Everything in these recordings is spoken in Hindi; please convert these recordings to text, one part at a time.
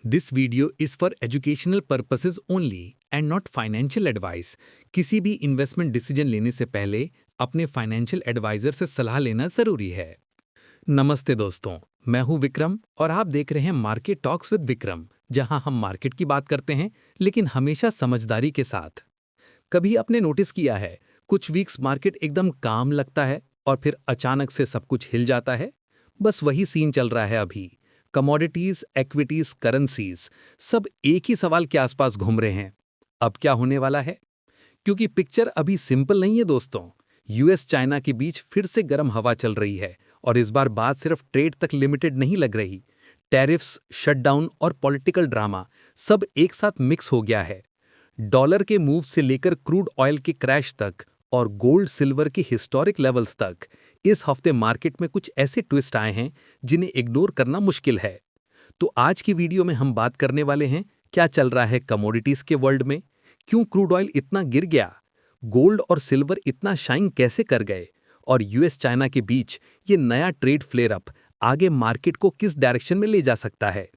This video is for educational purposes only and not financial advice. किसी भी इन्वेस्टमेंट डिसीजन लेने से पहले अपने फाइनेंशियल एडवाइजर से सलाह लेना जरूरी है। नमस्ते दोस्तों, मैं हूं विक्रम और आप देख रहे हैं मार्केट टॉक्स विद विक्रम, जहां हम मार्केट की बात करते हैं लेकिन हमेशा समझदारी के साथ। कभी आपने नोटिस किया है, कुछ वीक्स मार्केट एकदम काम लगता है और फिर अचानक से सब कुछ हिल जाता है। बस वही सीन चल रहा है अभी। कमोडिटीज, इक्विटीज, करेंसीज सब एक ही सवाल के आसपास घूम रहे हैं। अब क्या होने वाला है? क्योंकि पिक्चर अभी सिंपल नहीं है दोस्तों। यूएस चाइना के बीच फिर से गर्म हवा चल रही है और इस बार बात सिर्फ ट्रेड तक लिमिटेड नहीं लग रही। टैरिफ्स, शटडाउन और पॉलिटिकल ड्रामा सब एक साथ मिक्स हो गया है। डॉलर के मूव से लेकर क्रूड ऑयल के क्रैश तक और गोल्ड सिल्वर के हिस्टोरिक लेवल्स तक इस हफ्ते मार्केट में कुछ ऐसे ट्विस्ट आए हैं जिन्हें इग्नोर करना मुश्किल है। तो आज की वीडियो में हम बात करने वाले हैं क्या चल रहा है कमोडिटीज के वर्ल्ड में, क्यों क्रूड ऑयल इतना गिर गया, गोल्ड और सिल्वर इतना शाइन कैसे कर गए, और यूएस चाइना के बीच ये नया ट्रेड फ्लेयर अप आगे मार्केट को किस डायरेक्शन में ले जा सकता है।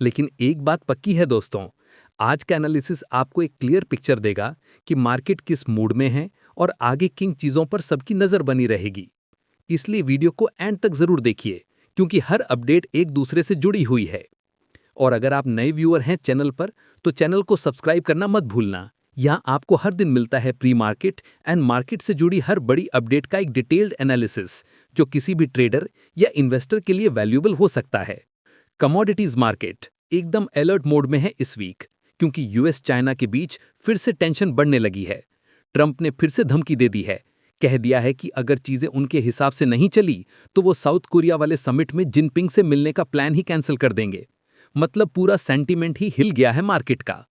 लेकिन एक बात पक्की है दोस्तों, आज का एनालिसिस आपको एक क्लियर पिक्चर देगा कि मार्केट किस मूड में है और आगे किन चीजों पर सबकी नजर बनी रहेगी। इसलिए वीडियो को एंड तक जरूर देखिए, क्योंकि हर अपडेट एक दूसरे से जुड़ी हुई है। और अगर आप नए व्यूअर हैं चैनल पर, तो चैनल को सब्सक्राइब करना मत भूलना। यहाँ आपको हर दिन मिलता है प्री मार्केट एंड मार्केट से जुड़ी हर बड़ी अपडेट का एक डिटेल्ड एनालिसिस, जो किसी भी ट्रेडर या इन्वेस्टर के लिए वैल्यूएबल हो सकता है। कमोडिटीज मार्केट एकदम अलर्ट मोड में है इस वीक, क्योंकि यूएस चाइना के बीच फिर से टेंशन बढ़ने लगी है। ट्रंप ने फिर से धमकी दे दी है, कह दिया है कि अगर चीजें उनके हिसाब से नहीं चली तो वो साउथ कोरिया वाले समिट में जिनपिंग से मिलने का प्लान ही कैंसिल कर देंगे। मतलब पूरा सेंटीमेंट ही हिल गया है मार्केट का।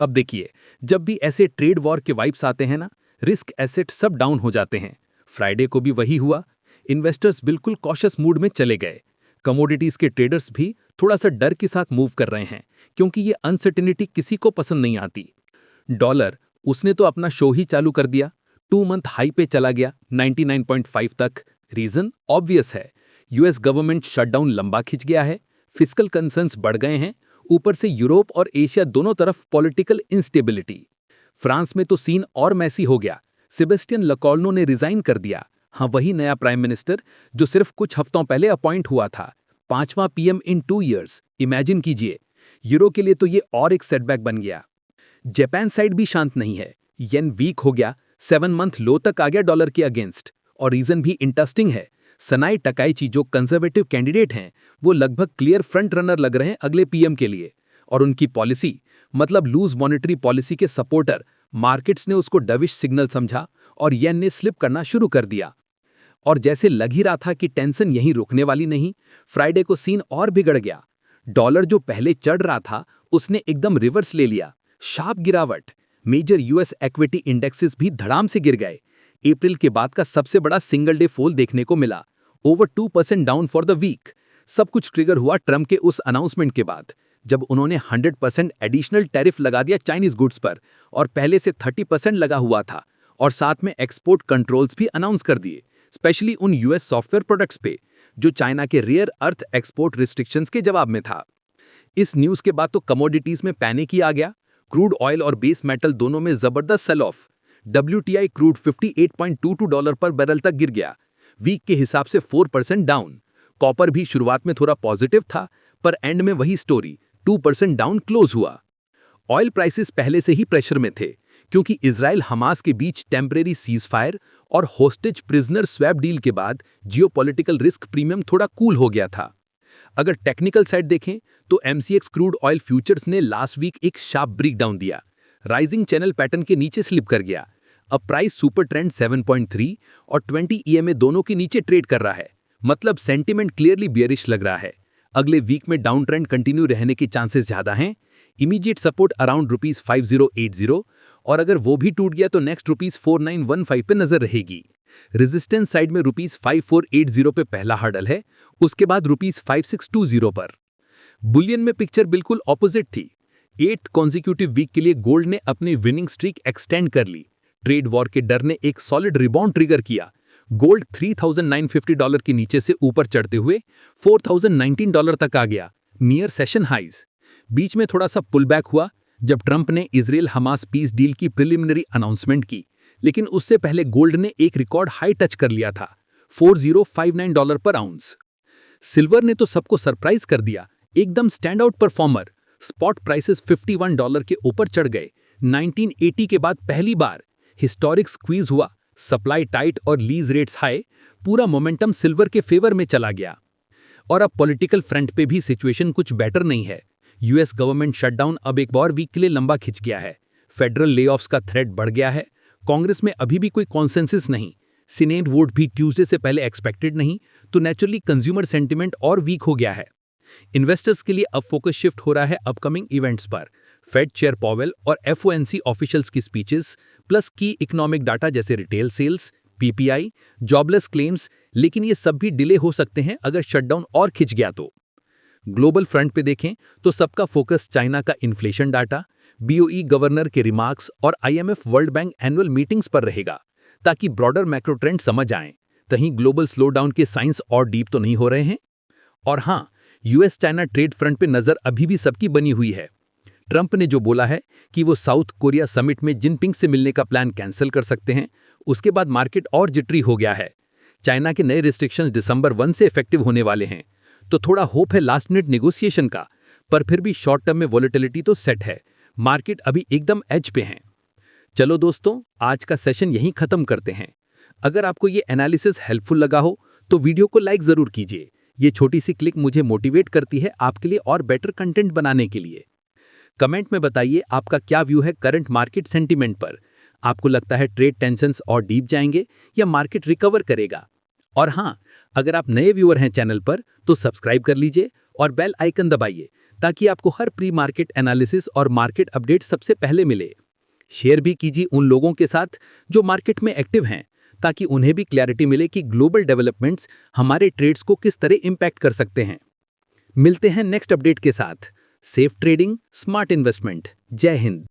अब देखिए, जब भी ऐसे ट्रेड वॉर के वाइब्स आते हैं ना, रिस्क एसेट सब डाउन हो जाते हैं। फ्राइडे को भी वही हुआ। इन्वेस्टर्स बिल्कुल कॉशियस मूड में चले गए। कमोडिटीज के ट्रेडर्स भी थोड़ा सा डर के साथ मूव कर रहे हैं, क्योंकि ये अनसर्टेनिटी किसी को पसंद नहीं आती। डॉलर, उसने तो अपना शो ही चालू कर दिया। 2 मंथ हाई पे चला गया 99.5 तक। रीजन ऑब्वियस है, यूएस गवर्नमेंट शटडाउन लंबा खिंच गया है, फिस्कल कंसर्न्स बढ़ गए हैं, ऊपर से यूरोप और एशिया दोनों तरफ पॉलिटिकल इंस्टेबिलिटी। फ्रांस में तो सीन और मैसी हो गया। सेबेस्टियन लकॉर्नो ने रिजाइन कर दिया। हाँ, वही नया प्राइम मिनिस्टर जो सिर्फ कुछ हफ्तों पहले अपॉइंट हुआ था। 5वां पीएम इन 2 ईयर्स, इमेजिन कीजिए। यूरो के लिए तो ये और एक सेटबैक बन गया। जापान साइड भी शांत नहीं है। येन वीक हो गया, 7 मंथ लो तक आ गया डॉलर के अगेंस्ट। और रीजन भी इंटरेस्टिंग है। सनाई टकाइची जो कंजर्वेटिव कैंडिडेट हैं, वो लगभग क्लियर फ्रंट रनर लग रहे हैं अगले पीएम के लिए। और उनकी पॉलिसी, मतलब लूज मॉनेटरी पॉलिसी के सपोर्टर, मार्केट्स ने उसको डविश सिग्नल समझा और येन ने स्लिप करना शुरू कर दिया। और जैसे लग ही रहा था कि टेंशन यहीं रुकने वाली नहीं, फ्राइडे को सीन और बिगड़ गया। डॉलर जो पहले चढ़ रहा था, उसने एकदम रिवर्स ले लिया। शार्प गिरावट। मेजर यूएस इक्विटी इंडेक्सेस भी धड़ाम से गिर गए। अप्रैल के बाद का सबसे बड़ा सिंगल डे फॉल देखने को मिला। Over 2% down for the week. सब कुछ ट्रिगर हुआ ट्रंप के उस अनाउंसमेंट के बाद, जब उन्होंने 100% एडिशनल टैरिफ लगा दिया चाइनीज गुड्स पर, और पहले से 30% लगा हुआ था। और साथ में एक्सपोर्ट कंट्रोल्स भी अनाउंस कर दिए, स्पेशली उन यूएस सॉफ्टवेयर प्रोडक्ट्स पे जो चाइना के रेयर अर्थ एक्सपोर्ट रिस्ट्रिक्शंस के जवाब में था। इस न्यूज के बाद तो कमोडिटीज में पैनिक ही आ गया। क्रूड ऑयल और बेस मेटल दोनों में जबरदस्त सेल ऑफ। WTI क्रूड $58.22 पर बैरल तक गिर गया, वीक के हिसाब से 4% डाउन। कॉपर भी शुरुआत में थोड़ा पॉजिटिव था, पर एंड में वही स्टोरी, 2% डाउन क्लोज हुआ। ऑयल प्राइसेस पहले से ही प्रेशर में थे, क्योंकि इजराइल हमास के बीच टेम्परेरी सीज फायर और होस्टेज प्रिजनर स्वैप डील के बाद जियोपॉलिटिकल रिस्क प्रीमियम थोड़ा कूल हो गया था। अगर टेक्निकल साइड देखें तो MCX क्रूड ऑयल फ्यूचर्स ने लास्ट वीक एक शार्प ब्रेक डाउन दिया। राइजिंग चैनल पैटर्न के नीचे स्लिप कर गया। अब प्राइस सुपर ट्रेंड 7.3 और 20 EMA दोनों के नीचे ट्रेड कर रहा है। मतलब सेंटीमेंट क्लियरली बियरिश लग रहा है। अगले वीक में डाउन ट्रेंड कंटिन्यू रहने के चांसेस ज्यादा हैं। इमीडिएट सपोर्ट अराउंड ₹5080, और अगर वो भी टूट गया तो नेक्स्ट ₹4915 पे नजर रहेगी। रेजिस्टेंस साइड में ₹5480 पे पहला हर्डल है, उसके बाद ₹5620 पर। बुलियन में पिक्चर बिल्कुल ऑपोजिट थी। 8 कॉन्जिक्यूटिव वीक के लिए गोल्ड ने अपनी विनिंग स्ट्रीक एक्सटेंड कर ली। ट्रेड वॉर के डर ने एक सॉलिड रिबाउंड ट्रिगर किया। गोल्ड $3950 के नीचे से ऊपर चढ़ते हुए $4019 तक आ गया, नियर सेशन हाइज। बीच में थोड़ा सा पुल बैक हुआ जब ट्रंप ने इजराइल हमास पीस डील की प्रिलिमिनरी अनाउंसमेंट की, लेकिन उससे पहले गोल्ड ने एक रिकॉर्ड हाई टच कर लिया था, $4059 पर आउंस। सिल्वर ने तो सबको सरप्राइज कर दिया, एकदम stand out performer. Spot prices $51 के ऊपर चढ़ गए। 1980 के बाद पहली बार हिस्टोरिक स्क्वीज हुआ, सप्लाई टाइट और लीज रेट्स हाई, पूरा मोमेंटम सिल्वर के फेवर में चला गया। और अब पॉलिटिकल फ्रंट पे भी सिचुएशन कुछ बेटर नहीं है। यूएस गवर्नमेंट शटडाउन अब एक और वीक के लिए लंबा खिंच गया है। फेडरल लेऑफ्स का थ्रेट बढ़ गया है। कांग्रेस में अभी भी कोई कॉन्सेंसस नहीं। सीनेट वोट भी ट्यूसडे से पहले एक्सपेक्टेड नहीं, तो नेचुरली कंज्यूमर सेंटिमेंट और वीक हो गया है। इन्वेस्टर्स के लिए अब फोकस शिफ्ट हो रहा है अपकमिंग इवेंट्स पर। फेड चेयर पॉवेल और एफओएमसी ऑफिशियल्स की speeches, plus key economic data जैसे retail sales, PPI, jobless claims, लेकिन ये सब भी डिले हो सकते हैं अगर शटडाउन और खिंच गया तो। ग्लोबल फ्रंट पे देखें तो सबका फोकस चाइना का इन्फ्लेशन डाटा, बीओई गवर्नर के रिमार्क्स और IMF world bank annual meetings पर रहेगा, ताकि ब्रॉडर मैक्रो ट्रेंड समझ आएं। कहीं ग्लोबल स्लोडाउन के साइंस और डीप तो नहीं हो रहे हैं। और हाँ, यूएस चाइना ट्रेड फ्रंट पे नजर अभी भी सबकी बनी हुई है। ट्रंप ने जो बोला है कि वो साउथ कोरिया समिट में जिनपिंग से मिलने का प्लान कैंसिल कर सकते हैं, उसके बाद मार्केट और जिटरी हो गया है। चाइना के नए रिस्ट्रिक्शंस दिसंबर 1 से इफेक्टिव होने वाले हैं, तो थोड़ा होप है लास्ट मिनट नेगोशिएशन का, पर फिर भी शॉर्ट टर्म में वॉलेटिलिटी तो सेट है। मार्केट अभी एकदम एज पे है। चलो दोस्तों, आज का सेशन यहीं खत्म करते हैं। अगर आपको ये एनालिसिस हेल्पफुल लगा हो तो वीडियो को लाइक जरूर कीजिए। ये छोटी सी क्लिक मुझे मोटिवेट करती है आपके लिए और बेटर कंटेंट बनाने के लिए। कमेंट में बताइए आपका क्या व्यू है करंट मार्केट सेंटीमेंट पर। आपको लगता है ट्रेड टेंशन्स और डीप जाएंगे या मार्केट रिकवर करेगा? और हाँ, अगर आप नए व्यूअर हैं चैनल पर तो सब्सक्राइब कर लीजिए और बेल आइकन दबाइए, ताकि आपको हर प्री मार्केट एनालिसिस और मार्केट अपडेट सबसे पहले मिले। शेयर भी कीजिए उन लोगों के साथ जो मार्केट में एक्टिव हैं, ताकि उन्हें भी क्लैरिटी मिले कि ग्लोबल डेवलपमेंट्स हमारे ट्रेड्स को किस तरह इंपैक्ट कर सकते हैं। मिलते हैं नेक्स्ट अपडेट के साथ। Safe trading, smart investment. जय हिंद।